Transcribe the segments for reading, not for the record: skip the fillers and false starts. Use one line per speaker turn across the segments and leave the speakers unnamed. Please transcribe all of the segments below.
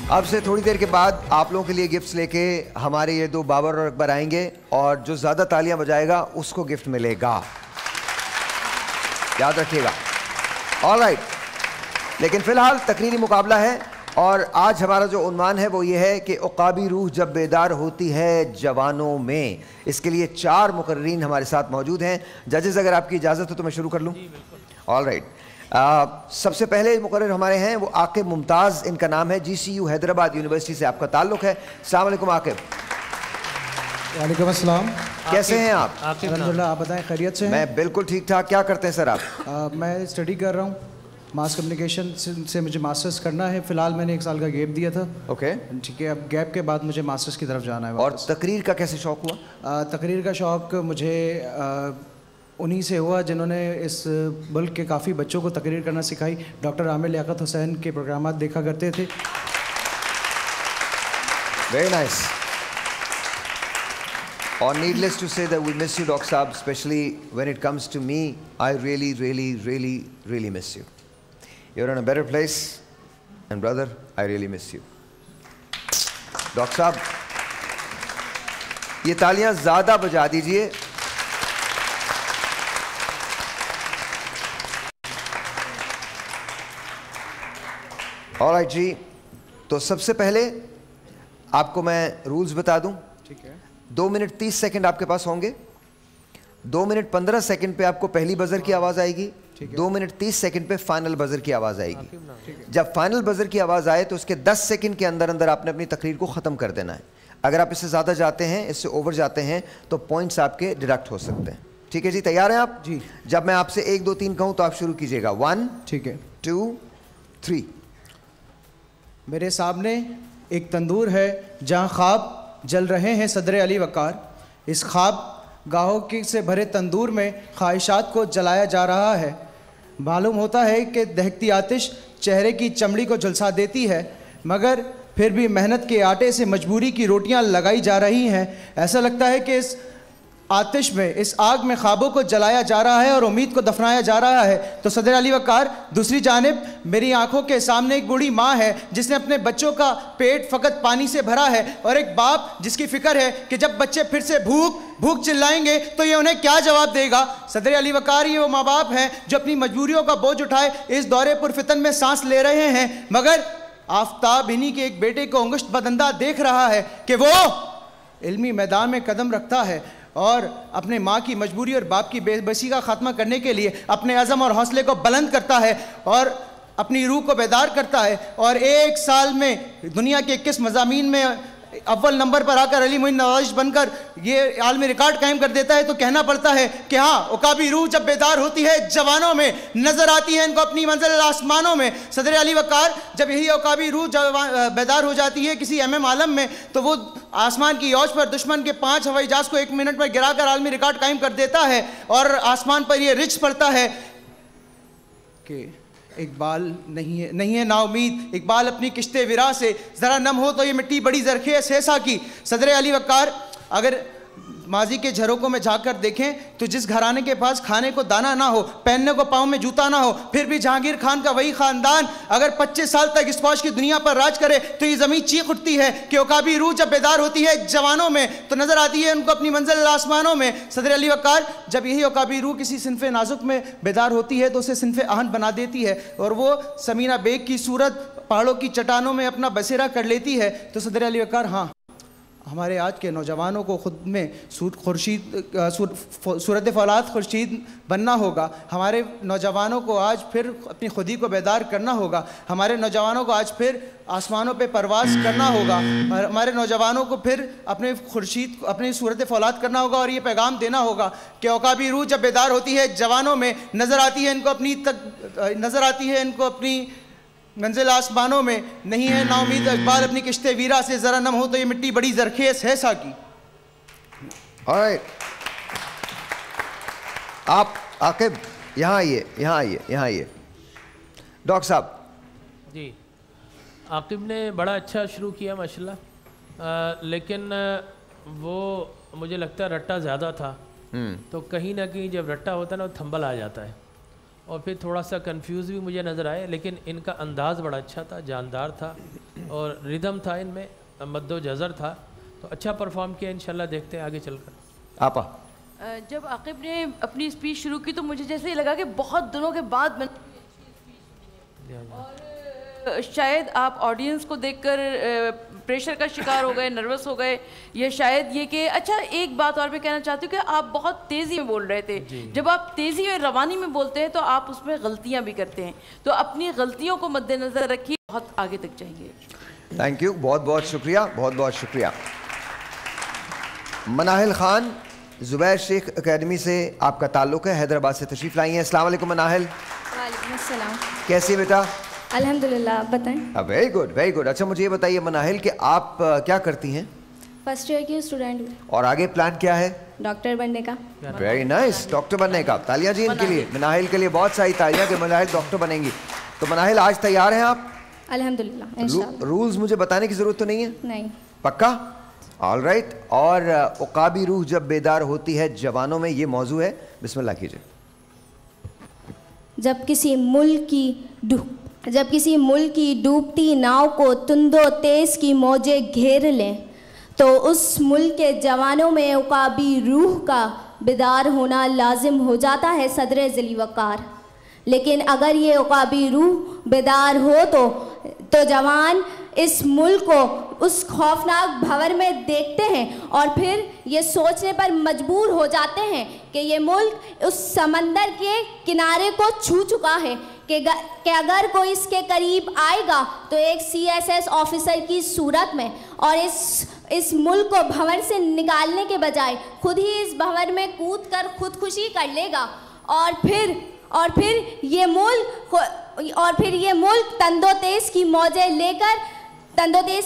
अब से थोड़ी देर के बाद आप लोगों के लिए गिफ्ट्स लेके हमारे ये दो बाबर और अकबर आएंगे और जो ज़्यादा तालियां बजाएगा उसको गिफ्ट मिलेगा, याद रखिएगा। ऑलराइट, लेकिन फ़िलहाल तकरीरी मुकाबला है और आज हमारा जो उन्वान है वो ये है कि उक़ाबी रूह जब बेदार होती है जवानों में। इसके लिए 4 मुकर्रीन हमारे साथ मौजूद हैं। जजेस, अगर आपकी इजाज़त हो तो मैं शुरू कर लूँ? ऑलराइट, सबसे पहले मुकर्रर हमारे हैं वो आकिब मुमताज़, इनका नाम है, GCU हैदराबाद यूनिवर्सिटी से आपका ताल्लुक है। अस्सलाम वालेकुम आकिब।
वालेकुम अस्सलाम।
कैसे हैं आप?
अल्हम्दुलिल्लाह, आप बताएं खैरियत से हैं?
मैं बिल्कुल ठीक ठाक। क्या करते हैं सर आप?
मैं स्टडी कर रहा हूँ, मास कम्युनिकेशन से मुझे मास्टर्स करना है। फ़िलहाल मैंने 1 साल का गैप दिया था।
ओके,
ठीक है, अब गैप के बाद मुझे मास्टर्स की तरफ जाना है।
और तकरीर का कैसे शौक़ हुआ?
तकरीर का शौक़ मुझे उन्हीं से हुआ जिन्होंने इस मुल्क के काफ़ी बच्चों को तकरीर करना सिखाई। डॉक्टर आमिर लियाकत हुसैन के प्रोग्राम देखा करते थे।
Very nice. और needless to say that we miss you doctor साहब, specially when it comes to me, I really really really really miss you. You are in a better place and brother, I really miss you. Doctor साहब, ये तालियां ज़्यादा बजा दीजिए। Alright जी, तो सबसे पहले आपको मैं रूल्स बता दूं।
ठीक है।
2 मिनट 30 सेकंड आपके पास होंगे। 2 मिनट 15 सेकंड पे आपको पहली बजर की आवाज़ आएगी। 2 मिनट 30 सेकंड पे फाइनल बजर की आवाज़ आएगी। जब फाइनल बजर की आवाज़ आए तो उसके 10 सेकंड के अंदर अंदर आपने अपनी तकरीर को ख़त्म कर देना है। अगर आप इससे ज़्यादा जाते हैं, इससे ओवर जाते हैं, तो पॉइंट्स आपके डिडक्ट हो सकते हैं। ठीक है जी, तैयार हैं आप?
जी।
जब मैं आपसे 1 2 3 कहूँ तो आप शुरू कीजिएगा। 1,
ठीक है।
2, 3।
मेरे सामने एक तंदूर है जहाँ ख्वाब जल रहे हैं सदर अली वक़ार। इस ख्वाब गाहों की से भरे तंदूर में ख्वाहिशात को जलाया जा रहा है। मालूम होता है कि दहकती आतिश चेहरे की चमड़ी को झुलसा देती है, मगर फिर भी मेहनत के आटे से मजबूरी की रोटियां लगाई जा रही हैं। ऐसा लगता है कि इस आतिश में, इस आग में ख्वाबों को जलाया जा रहा है और उम्मीद को दफनाया जा रहा है। तो सदर अली वक़ार, दूसरी जानिब मेरी आंखों के सामने एक बूढ़ी माँ है जिसने अपने बच्चों का पेट फ़कत पानी से भरा है, और एक बाप जिसकी फ़िक्र है कि जब बच्चे फिर से भूख चिल्लाएंगे तो ये उन्हें क्या जवाब देगा। सदर अली वक़ार, ये वो माँ बाप हैं जो अपनी मजबूरियों का बोझ उठाए इस दौरे पुरफितन में सांस ले रहे हैं, मगर आफ्ताब इन्हीं के एक बेटे को अंगुश्त बदंदा देख रहा है कि वो इल्मी मैदान में कदम रखता है और अपने माँ की मजबूरी और बाप की बेबसी का खात्मा करने के लिए अपने अज़म और हौसले को बुलंद करता है और अपनी रूह को बेदार करता है। और 1 साल में दुनिया के 21 मज़ामीन में अव्वल नंबर पर आकर अली मोइन नवाजिश बनकर ये आलमी रिकॉर्ड कायम कर देता है। तो कहना पड़ता है कि हाँ, उक़ाबी रूह जब बेदार होती है जवानों में, नज़र आती है इनको अपनी मंजिल आसमानों में। सदर अली वक़ार, जब यही उक़ाबी रूह बेदार हो जाती है किसी MM आलम में, तो वो आसमान की औज पर दुश्मन के 5 हवाई जहाज़ को 1 मिनट में गिराकर आलमी रिकॉर्ड कायम कर देता है। और आसमान पर यह रिच पड़ता है कि इकबाल नहीं है नाउमीद, इकबाल अपनी किश्ते विरा से ज़रा नम हो तो ये मिट्टी बड़ी ज़रखेज़ है साकी। सदर अली वक़ार, अगर माजी के झरोकों में जाकर देखें तो जिस घराने के पास खाने को दाना ना हो, पहनने को पाँव में जूता ना हो, फिर भी जहांगीर खान का वही ख़ानदान अगर 25 साल तक इस फौज की दुनिया पर राज करे तो ये ज़मीन चीख उठती है कि उक़ाबी रूह जब बेदार होती है जवानों में तो नज़र आती है उनको अपनी मंजिल आसमानों में। सदर अली वक़ार, जब यही उक़ाबी रूह किसी सिनफ़े नाजुक में बेदार होती है तो उसे सिनफ़े आहन बना देती है और वो समीना बेग की सूरत पहाड़ों की चट्टानों में अपना बसेरा कर लेती है। तो सदर अली वक़ार, हाँ, हमारे आज के नौजवानों को ख़ुद में सूरत फौलाद खुर्शीद बनना होगा। हमारे नौजवानों को आज फिर अपनी खुदी को बेदार करना होगा। हमारे नौजवानों को आज फिर आसमानों पे परवाज़ करना होगा। हमारे नौजवानों को फिर अपनी सूरत फौलाद करना होगा और ये पैगाम देना होगा कि उक़ाबी रूह जब बेदार होती है जवानों में, नज़र आती है इनको अपनी मंजिल आसमानों में, नहीं है नाउमीद इकबाल अपनी किश्ते वीरा से ज़रा नम हो तो ये मिट्टी बड़ी ज़रखेज़ है साकी।
ऑलराइट, आप आकिब यहाँ आइए। डॉक्टर साहब
जी, आकिब ने बड़ा अच्छा शुरू किया माशाल्लाह, लेकिन वो मुझे लगता है रट्टा ज़्यादा था। तो कहीं ना कहीं जब रट्टा होता है ना, वो थंबल आ जाता है। और फिर थोड़ा सा कंफ्यूज भी मुझे नज़र आए, लेकिन इनका अंदाज़ बड़ा अच्छा था, जानदार था और रिदम था इनमें, मद्दो जज़र था, तो अच्छा परफॉर्म किया। इंशाल्लाह देखते हैं आगे चलकर।
आपा
जब आकिब ने अपनी स्पीच शुरू की तो मुझे जैसे लगा कि बहुत दिनों के बाद और शायद आप ऑडियंस को देखकर प्रेशर का शिकार हो गए, नर्वस हो गए, या शायद ये कि अच्छा एक बात और मैं कहना चाहती हूँ कि आप बहुत तेज़ी में बोल रहे थे। जब आप तेज़ी में रवानी में बोलते हैं तो आप उसमें गलतियाँ भी करते हैं, तो अपनी गलतियों को मद्देनज़र रखिए, बहुत आगे तक जाएंगे।
थैंक यू, बहुत बहुत शुक्रिया, बहुत बहुत शुक्रिया। मनाहिल खान, ज़ुबैर शेख एकेडमी से आपका ताल्लुक़ है, हैदराबाद से तशरीफ़ लाई हैं। अस्सलाम वालेकुम मनाहिल।
वालेकुम अस्सलाम।
कैसी है बेटा?
अल्हम्दुलिल्लाह, आप बताएं।
Very good, very good. अच्छा मुझे ये बताइए मनाहिल कि आप क्या करती हैं?
फर्स्ट ईयर की स्टूडेंट हूँ।
और आगे प्लान क्या है?
डॉक्टर बनने का।
वेरी नाइस, डॉक्टर बनने का। तालियां जी इनके लिए, मनाहिल के लिए बहुत सारी तालियां कि मनाहिल डॉक्टर बनेंगी। तो मनाहिल आज तैयार हैं आप?
अल्हम्दुलिल्लाह, इंशाअल्लाह।
रूल्स मुझे बताने की ज़रूरत तो नहीं है?
नहीं।
पक्का? All right. और उकाबी रूह जब बेदार होती है जवानों में, ये मौजू है, बिस्मिल्लाह कीजिए।
जब किसी मुल्क की डूबती नाव को तुंदो तेज की मौजें घेर लें तो उस मुल्क के जवानों में उकाबी रूह का बेदार होना लाजिम हो जाता है सदर ज़िली वक़ार। लेकिन अगर ये उकाबी रूह बेदार हो तो जवान इस मुल्क को उस खौफनाक भंवर में देखते हैं और फिर ये सोचने पर मजबूर हो जाते हैं कि ये मुल्क उस समंदर के किनारे को छू चुका है कि अगर कोई इसके करीब आएगा तो एक CSS ऑफिसर की सूरत में, और इस मुल्क को भंवर से निकालने के बजाय खुद ही इस भंवर में कूद कर खुदकुशी कर लेगा और फिर ये मुल्क तंदोतेज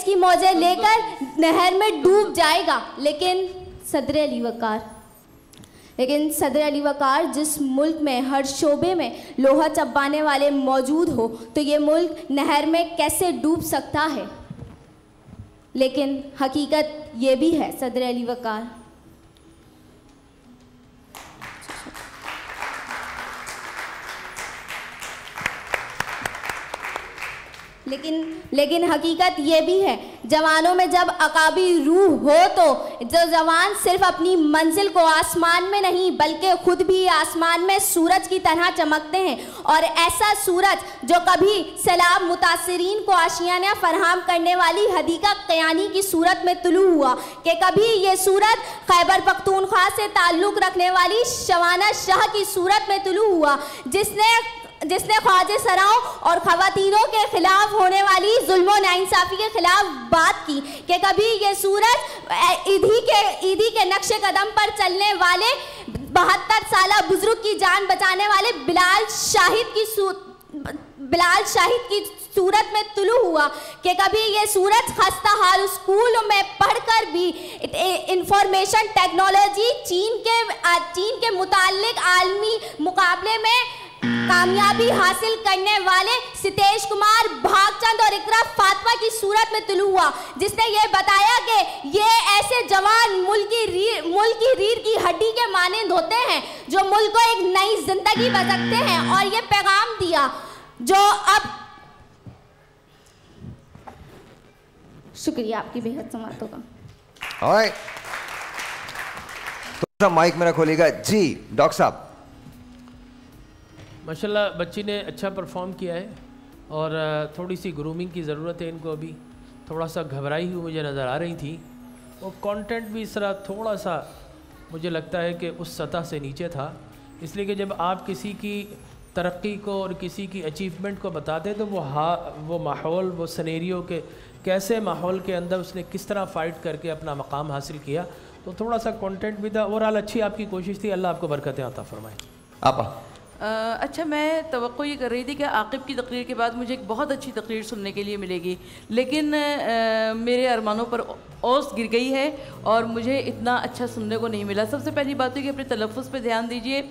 की मौजें लेकर नहर में डूब जाएगा। लेकिन सदर अली वक़ार जिस मुल्क में हर शोबे में लोहा चबाने वाले मौजूद हो तो ये मुल्क नहर में कैसे डूब सकता है। लेकिन हकीकत ये भी है सदर अली वक़ार, लेकिन हकीकत ये भी है, जवानों में जब अकाबी रूह हो तो जो जवान सिर्फ अपनी मंजिल को आसमान में नहीं बल्कि खुद भी आसमान में सूरज की तरह चमकते हैं, और ऐसा सूरज जो कभी सैलाब मुतासिरीन को आशियाना फराहम करने वाली हदीका क़यानी की सूरत में तुलू हुआ, कि कभी ये सूरज खैबर पख्तूनख्वा से ताल्लुक़ रखने वाली शवाना शाह की सूरत में तुलू हुआ, जिसने ख्वाजा सराओं और ख़वातीनों के खिलाफ होने वाली जुल्म और नाइंसाफ़ी के खिलाफ बात की, कि कभी ये सूरज ईदी के नक्शे कदम पर चलने वाले 72 साला बुजुर्ग की जान बचाने वाले बिलाल शाहिद की सूरत में तुलू हुआ, कि कभी ये सूरज खस्ता हाल स्कूल में पढ़कर भी इंफॉर्मेशन टेक्नोलॉजी चीन के मुताल्लिक आलमी मुकाबले में कामयाबी हासिल करने वाले सितेश कुमार भागचंद और इकरा फातिमा की सूरत में तुलू हुआ, जिसने ये बताया कि ये ऐसे जवान मुल्क की रीढ़ की हड्डी के मानंद होते हैं जो मुल्क को एक नई जिंदगी बसकते हैं, और ये पैगाम दिया जो अब शुक्रिया आपकी बेहद समातों का।
तो माइक मेरा खोलेगा जी डॉक्टर साहब।
माशाल्लाह बच्ची ने अच्छा परफॉर्म किया है और थोड़ी सी ग्रूमिंग की ज़रूरत है इनको, अभी थोड़ा सा घबराई हुई मुझे नज़र आ रही थी, और कंटेंट भी इस तरह थोड़ा सा मुझे लगता है कि उस सतह से नीचे था, इसलिए कि जब आप किसी की तरक्की को और किसी की अचीवमेंट को बताते तो वो माहौल, वो सिनेरियो के कैसे माहौल के अंदर उसने किस तरह फ़ाइट करके अपना मकाम हासिल किया, तो थोड़ा सा कंटेंट भी था। ओवरऑल अच्छी आपकी कोशिश थी, अल्लाह आपको बरकतें अता फरमाए।
आपा
अच्छा, मैं तवक्को ये कर रही थी कि आकिब की तकरीर के बाद मुझे एक बहुत अच्छी तकरीर सुनने के लिए मिलेगी, लेकिन मेरे अरमानों पर ओस गिर गई है और मुझे इतना अच्छा सुनने को नहीं मिला। सबसे पहली बात है कि अपने तलफ़्फ़ुज़ पे ध्यान दीजिए,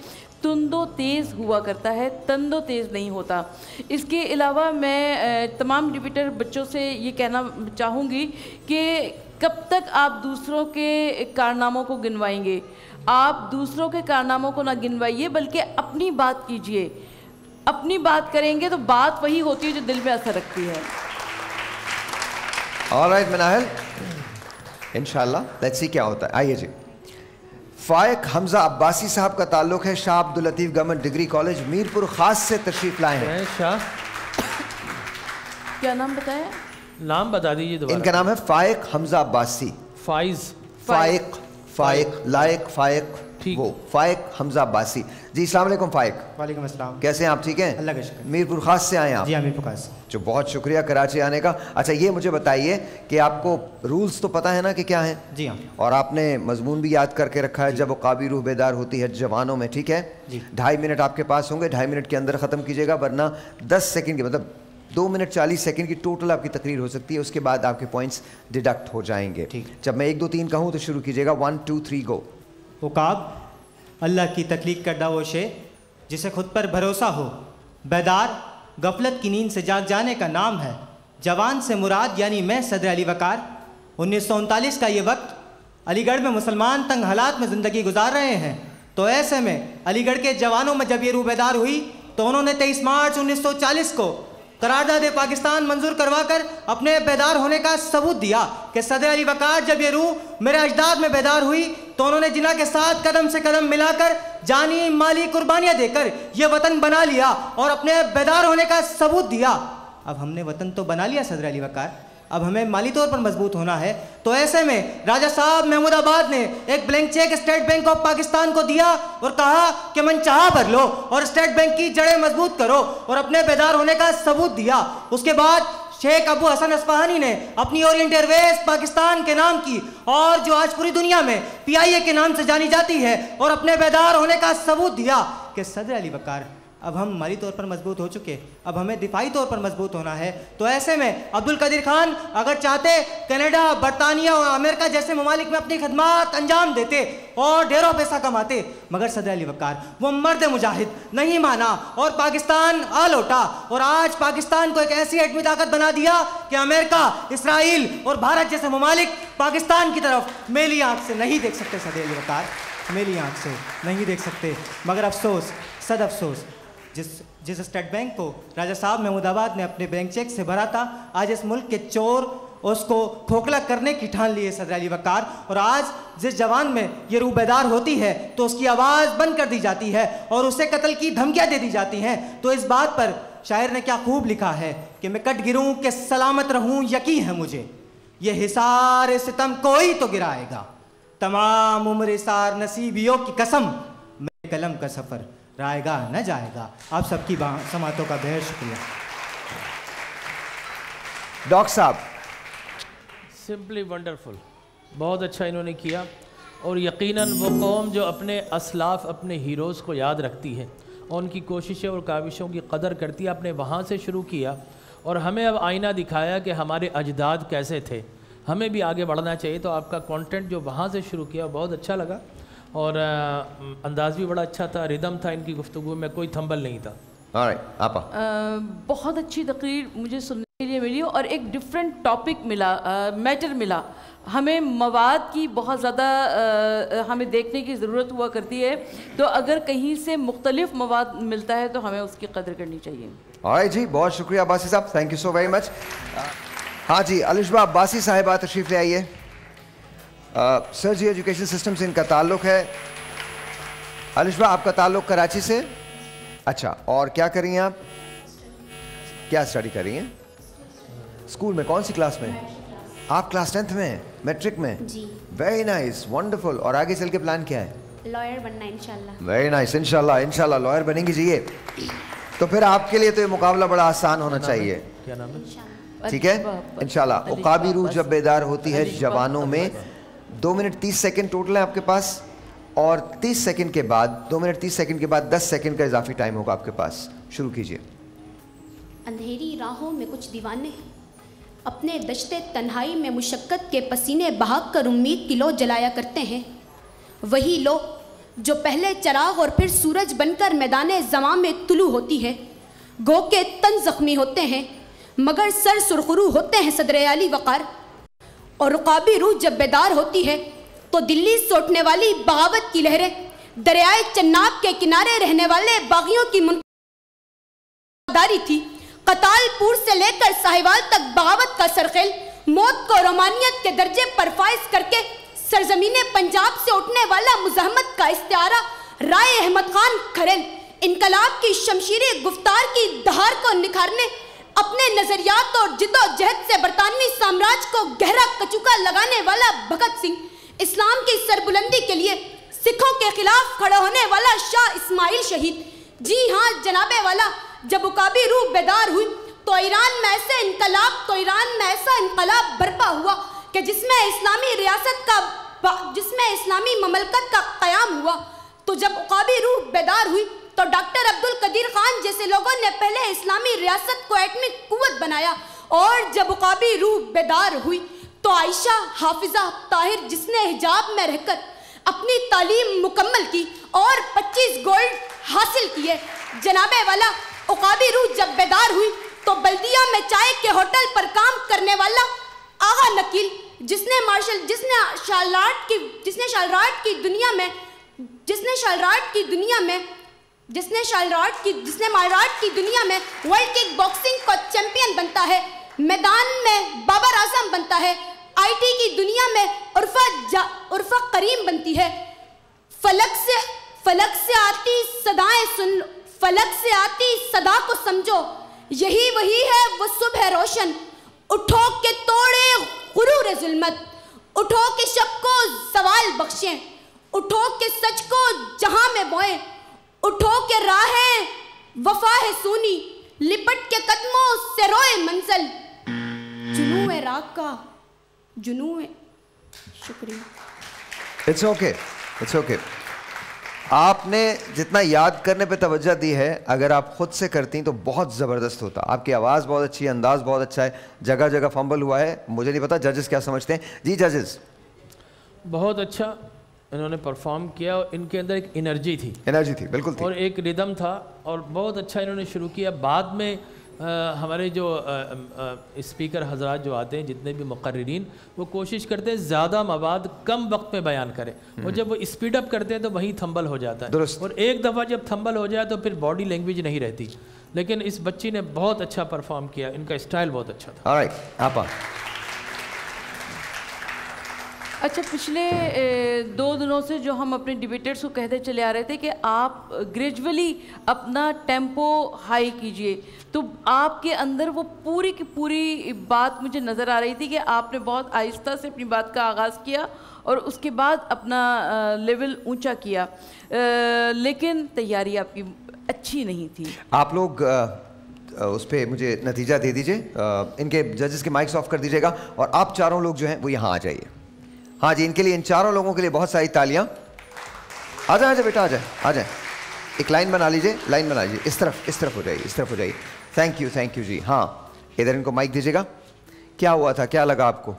तुंदो तेज़ हुआ करता है, तंदो तेज़ नहीं होता। इसके अलावा मैं तमाम रिपीटर बच्चों से ये कहना चाहूँगी कि कब तक आप दूसरों के कारनामों को गिनवाएंगे। आप दूसरों के कारनामों को ना गिनवाइए बल्कि अपनी बात कीजिए। अपनी बात करेंगे तो बात वही होती है जो दिल में असर रखती है।
ऑलराइट मनाहिल, इंशाल्लाह लेट्स सी क्या होता है। आइए जी, फाइक हमजा अब्बासी साहब का ताल्लुक है Shah Abdul Latif government degree college Mirpur खास से तशरीफ लाए हैं।
शाह,
क्या नाम बताया?
नाम बता दीजिए दोबारा।
इनका नाम है फाइक हमजा अब्बासी।
फाइज,
फाइक, फाइक लायक फाइक,
ठीक।
वो फाइक हमजा अब्बासी जी। अस्सलाम वालेकुम फाइक।
वालेकुम अस्सलाम।
कैसे हैं आप? ठीक हैं?
अल्लाह का शुक्र।
मीरपुर खास से आए हैं आप?
जी हाँ, मीरपुर खास।
जो बहुत शुक्रिया कराची आने का। अच्छा ये मुझे बताइए कि आपको रूल्स तो पता है ना कि क्या है?
जी हाँ।
और आपने मजमून भी याद करके रखा है, जब उक़ाबी रूह बेदार होती है जवानों में, ठीक है
जी।
2.5 मिनट आपके पास होंगे, 2.5 मिनट के अंदर ख़त्म कीजिएगा, वरना 10 सेकंड की मतलब 2 मिनट 40 सेकंड की टोटल आपकी तकरीर हो सकती है। उसके बाद आपके पॉइंट्स डिडक्ट हो जाएंगे।
ठीक।
जब मैं 1 2 3 कहूँ तो शुरू कीजिएगा। 1 2 3 गो।
उकाब अल्लाह की तख्लीक करदा वो शे जिसे खुद पर भरोसा हो, बेदार गफलत की नींद से जाग जाने का नाम है। जवान से मुराद यानी मैं सदर अली वकार। 1939 का ये वक्त, अलीगढ़ में मुसलमान तंग हालात में ज़िंदगी गुजार रहे हैं। तो ऐसे में अलीगढ़ के जवानों में जब ये रूह बेदार हुई तो उन्होंने 23 मार्च 1940 को करारदाद पाकिस्तान मंजूर करवाकर अपने बेदार होने का सबूत दिया कि सदर अली वकार जब ये रूह मेरे अजदाद में बेदार हुई तो उन्होंने जिना के साथ कदम से कदम मिलाकर जानी माली कुर्बानियां देकर ये वतन बना लिया और अपने बेदार होने का सबूत दिया। अब हमने वतन तो बना लिया सदर अली वकार, अब हमें माली तौर पर मजबूत होना है। तो ऐसे में राजा साहब महमूदाबाद ने एक blank cheque state bank of Pakistan को दिया और कहा कि मनचाहा भर लो और स्टेट बैंक की जड़ें मजबूत करो और अपने बेदार होने का सबूत दिया। उसके बाद शेख अबू हसन अस्फहानी ने अपनी ओरिएंट एयरवेज पाकिस्तान के नाम की और जो आज पूरी दुनिया में PIA के नाम से जानी जाती है और अपने बेदार होने का सबूत दिया कि सदर अली वकार अब हम माली तौर पर मजबूत हो चुके, अब हमें दिफाई तौर पर मजबूत होना है। तो ऐसे में अब्दुल कदीर खान अगर चाहते कनाडा, बरतानिया और अमेरिका जैसे ममालिक में अपनी खदमात अंजाम देते और ढेरों पैसा कमाते, मगर सदर अली वकार वो मर्द मुजाहिद नहीं माना और पाकिस्तान आ लौटा और आज पाकिस्तान को एक ऐसी एटमी ताकत बना दिया कि अमेरिका, इसराइल और भारत जैसे ममालिक पाकिस्तान की तरफ मेली आंख से नहीं देख सकते। सदर अली वकार मेली आंख से नहीं देख सकते। मगर अफसोस, सद अफसोस, जिस स्टेट बैंक को राजा साहब महमूदाबाद ने अपने बैंक चेक से भरा था, आज इस मुल्क के चोर उसको खोखला करने की ठान ली है सदर अली वकार। और आज जिस जवान में ये रूह बेदार होती है तो उसकी आवाज़ बंद कर दी जाती है और उसे कत्ल की धमकियां दे दी जाती हैं। तो इस बात पर शायर ने क्या खूब लिखा है कि मैं कट गिरूं कि सलामत रहूं, यकीन है मुझे ये हिसार सितम कोई तो गिराएगा, तमाम उम्र इसार नसीबियों की कसम, मेरे कलम का सफ़र राएगा न जाएगा। आप सबकी समातों का बेहद शुक्रिया।
डॉक्टर साहब,
सिंपली वंडरफुल, बहुत अच्छा इन्होंने किया। और यकीनन वो कौम जो अपने असलाफ, अपने हीरोज़ को याद रखती है और उनकी कोशिशें और काविशों की कदर करती है, आपने वहाँ से शुरू किया और हमें अब आईना दिखाया कि हमारे अजदाद कैसे थे, हमें भी आगे बढ़ना चाहिए। तो आपका कंटेंट जो वहाँ से शुरू किया बहुत अच्छा लगा और अंदाज भी बड़ा अच्छा था, रिदम था इनकी गुफ्तगू में, कोई थंबल नहीं था।
ऑलराइट, आपा
बहुत अच्छी तकरीर मुझे सुनने के लिए मिली और एक डिफरेंट टॉपिक मिला, मैटर मिला। हमें मवाद की बहुत ज़्यादा हमें देखने की ज़रूरत हुआ करती है, तो अगर कहीं से मुख्तलिफ मवाद मिलता है तो हमें उसकी कदर करनी चाहिए।
ऑलराइट जी, बहुत शुक्रिया अब्बासी साहब, thank you so very much. हाँ जी, अलिशबा अब्बासी साहिबा तशरीफ़ ले आइए। सर जी एजुकेशन सिस्टम से इनका ताल्लुक़ है। अलिशबा, आपका ताल्लुक़ कराची से? अच्छा, और क्या करी हैं आप? क्या स्टडी करी हैं? स्कूल में कौन सी क्लास में? आप क्लास 10th में हैं, मैट्रिक में?
जी।
Very nice, wonderful. और आगे चल के प्लान क्या है?
लॉयर बनना इंशाल्लाह।
वेरी नाइस, इंशाल्लाह इंशाल्लाह लॉयर बनेंगी जी ये। तो फिर आपके लिए तो ये मुकाबला बड़ा आसान होना चाहिए।
क्या नाम है?
ठीक है, इंशाल्लाह। उक़ाबी रूह जब बेदार होती है जवानों में, 2 मिनट 30 सेकंड टोटल है आपके पास और 30 सेकंड के बाद 2 मिनट 30 सेकंड के बाद 10 सेकंड का इजाफी टाइम होगा आपके पास। शुरू कीजिए।
अंधेरी राहों में कुछ दीवाने अपने दश्ते तन्हाई में मुशक्क़त के पसीने बहाक कर उम्मीद की लो जलाया करते हैं। वही लो जो पहले चराग और फिर सूरज बनकर मैदान ज़मां में तुलू होती है। गो के तन ज़ख्मी होते हैं मगर सर सुरखरू होते हैं सदर अली वकार। और उक़ाबी रूह जब बेदार होती है तो दिल्ली से उठने वाली बगावत की लहरें, दरियाए चन्नाब के किनारे रहने वाले बागियों की वफादारी थी। कतालपुर से लेकर साहिवाल तक बगावत का सरखेल, मौत को रोमानियत के दर्जे पर फाइज करके सरजमीने पंजाब से उठने वाला मुज़ाहमत का इस्तिआरा राय अहमद खान खरेल, इनकलाब की शमशीरी गुफ्तार की दहार को निखारने अपने नजरियात और जिद्दोजहद से बरतानवी साम्राज्य को गहरा कचुका लगाने वाला भगत सिंह, इस्लाम की सरबुलंदी के लिए सिखों के खिलाफ खड़ा होने वाला शाह इस्माइल शहीद। जी हाँ जनाबे वाला, जब उकाबी रूह बेदार हुई तो ईरान में ऐसा इनकलाब बर्पा हुआ कि जिसमें इस्लामी ममलकत का क़याम हुआ। तो जब उकाबी रूह बेदार हुई तो डॉक्टर अब्दुल कदीर खान जैसे लोगों ने पहले इस्लामी रियासत को एटमी कुव्वत बनाया, और जब उकाबी रूह बेदार हुई तो आयशा हाफिजा ताहिर जिसने हिजाब में रहकर अपनी तालीम मुकम्मल की और 25 गोल्ड हासिल किए। जनाबे वाला, उकाबी रूह जब बेदार हुई तो बल्दिया में चाय के होटल पर काम करने वाला आगा नकील जिसने शालराट की दुनिया में वर्ल्ड किक बॉक्सिंग का चैंपियन बनता है, मैदान में बाबर आजम बनता है, आईटी की दुनिया में उर्फा करीम बनती है। फलक से आती सदाएं सुन लो, फलक से आती सदा को समझो, यही वही है वो सुबह रोशन। उठो के तोड़े गुरूर जुल्मत, उठो के शक को सवाल बख्शें, उठो के सच को जहां में बोएं, उठो के राहें वफा है सूनी, लिपट के कदमों से रोए मंजिल। जुनूए राग का जुनूए। शुक्रिया।
It's okay. आपने जितना याद करने पे तवज्जो दी है, अगर आप खुद से करती तो बहुत ज़बरदस्त होता। आपकी आवाज़ बहुत अच्छी है, अंदाज़ बहुत अच्छा है, जगह जगह फंबल हुआ है। मुझे नहीं पता जजेस क्या समझते हैं। जी जजेस, बहुत
अच्छा इन्होंने परफॉर्म किया और इनके अंदर एक एनर्जी थी,
बिल्कुल थी,
और एक रिदम था, और बहुत अच्छा इन्होंने शुरू किया। बाद में हमारे जो स्पीकर हजरात जो आते हैं, जितने भी मुकर्रिरीन, वो कोशिश करते हैं ज़्यादा मवाद कम वक्त में बयान करें, और जब वो स्पीड अप करते हैं तो वहीं थंबल हो जाता है। और एक दफ़ा जब थंबल हो जाए तो फिर बॉडी लैंग्वेज नहीं रहती। लेकिन इस बच्ची ने बहुत अच्छा परफॉर्म किया, इनका स्टाइल बहुत अच्छा था।
ऑलराइट, आप
अच्छा, पिछले 2 दिनों से जो हम अपने डिबेटर्स को कहते चले आ रहे थे कि आप ग्रेजुअली अपना टेम्पो हाई कीजिए, तो आपके अंदर वो पूरी की पूरी बात मुझे नज़र आ रही थी कि आपने बहुत आहिस्ता से अपनी बात का आगाज़ किया और उसके बाद अपना लेवल ऊंचा किया, लेकिन तैयारी आपकी अच्छी नहीं थी।
आप लोग उस पर मुझे नतीजा दे दीजिए, इनके जजेस के माइक्स ऑफ कर दीजिएगा, और आप चारों लोग जो हैं वो यहाँ आ जाइए। हाँ जी, इनके लिए, इन चारों लोगों के लिए बहुत सारी तालियां। आ जाए बेटा, आ जाए। एक लाइन बना लीजिए, इस तरफ हो जाइए। थैंक यू जी। हाँ, इधर इनको माइक दीजिएगा। क्या हुआ था, क्या लगा आपको?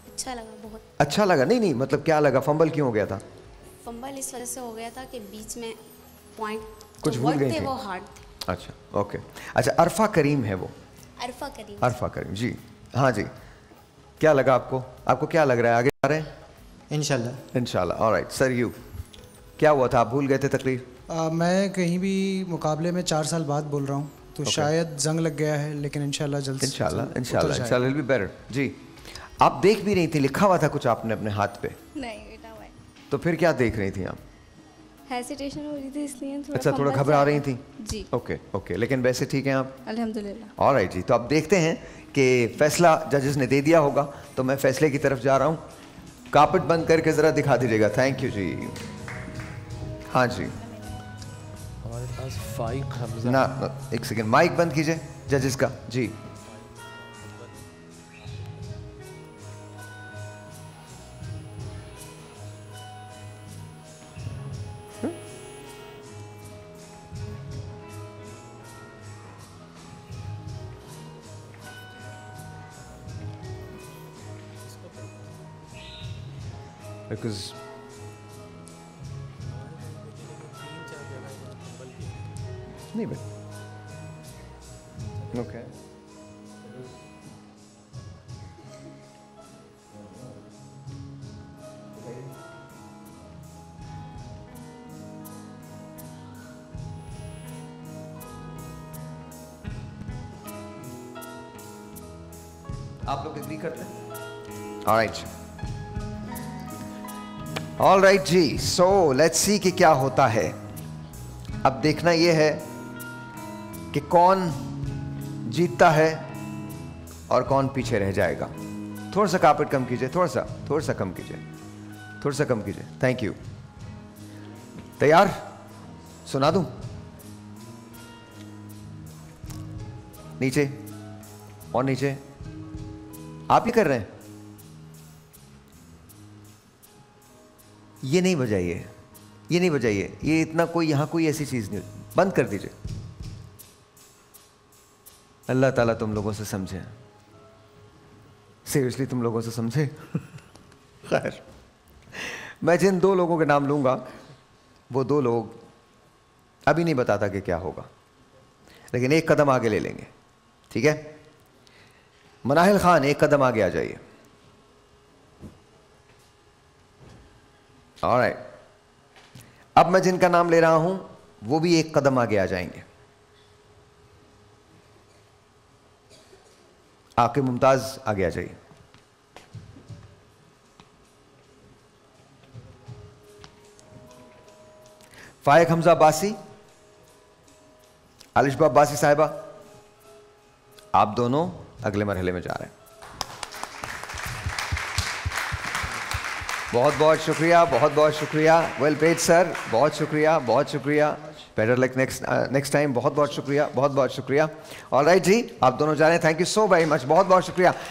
अच्छा लगा, बहुत
अच्छा लगा। नहीं मतलब क्या लगा, फंबल क्यों हो गया था?
फंबल इस वजह से हो गया था कि बीच में पॉइंट
कुछ भूल गए थे,
वो हार्ड थे।
अच्छा, ओके। अच्छा, अरफा करीम है वो?
अरफा करीम
जी। हाँ जी, क्या लगा आपको क्या लग रहा है, आगे जा रहे हैं? इंशाल्लाह। ऑलराइट सर, यू क्या हुआ था, आप भूल गए थे तकरीर?
मैं कहीं भी मुकाबले में 4 साल बाद बोल रहा हूँ, तो शायद जंग लग गया है, लेकिन इंशाल्लाह जल्द
इंशाल्लाह विल बी बेटर। जी, आप देख भी रही थी, लिखा हुआ था कुछ आपने अपने हाथ पे?
नहीं बेटा, भाई
तो फिर क्या देख रही थी आप?
हेसिटेशन हो रही थी इसलिए
अच्छा, थोड़ा घबरा रही थी
जी।
ओके, लेकिन वैसे ठीक हैं आप?
अल्हम्दुलिल्लाह।
ऑलराइट जी, तो अब देखते हैं कि फैसला जजेस ने दे दिया होगा, तो मैं फैसले की तरफ जा रहा हूँ। कार्पेट बंद करके ज़रा दिखा दीजिएगा। थैंक यू जी। हाँ जी,
हमारे पास 5
ना, एक सेकेंड, माइक बंद कीजिए जजेस का जी। Because नहीं बट ओके, आप लोग एग्री करते हैं? ऑल राइट जी, सो लेट्स सी कि क्या होता है। अब देखना यह है कि कौन जीतता है और कौन पीछे रह जाएगा। थोड़ा सा कार्पेट कम कीजिए, थोड़ा सा कम कीजिए, थोड़ा सा कम कीजिए। Thank you. तैयार? सुना दूं? नीचे और नीचे। आप ही कर रहे हैं? ये नहीं बजाइए, ये नहीं बजाइए, ये इतना कोई यहां कोई ऐसी चीज नहीं। बंद कर दीजिए। अल्लाह ताला तुम लोगों से समझे, सीरियसली तुम लोगों से समझे। खैर, मैं जिन 2 लोगों के नाम लूंगा वो 2 लोग अभी नहीं बताता कि क्या होगा, लेकिन एक कदम आगे ले लेंगे। ठीक है? मनाहिल खान, एक कदम आगे आ जाइए। ऑलराइट, अब मैं जिनका नाम ले रहा हूं वो भी एक कदम आगे आ जाएंगे। आके मुमताज आगे आ जाइए। फायक हमजा अब्बासी, आलिशबा अब्बासी साहिबा, आप दोनों अगले मरहले में जा रहे हैं। बहुत बहुत शुक्रिया, बहुत बहुत शुक्रिया। वेल पेड सर, बहुत शुक्रिया, बहुत शुक्रिया। Better luck next time. बहुत बहुत शुक्रिया, बहुत बहुत शुक्रिया। ऑलराइट जी, आप दोनों जा रहे हैं। Thank you so very much, बहुत बहुत शुक्रिया।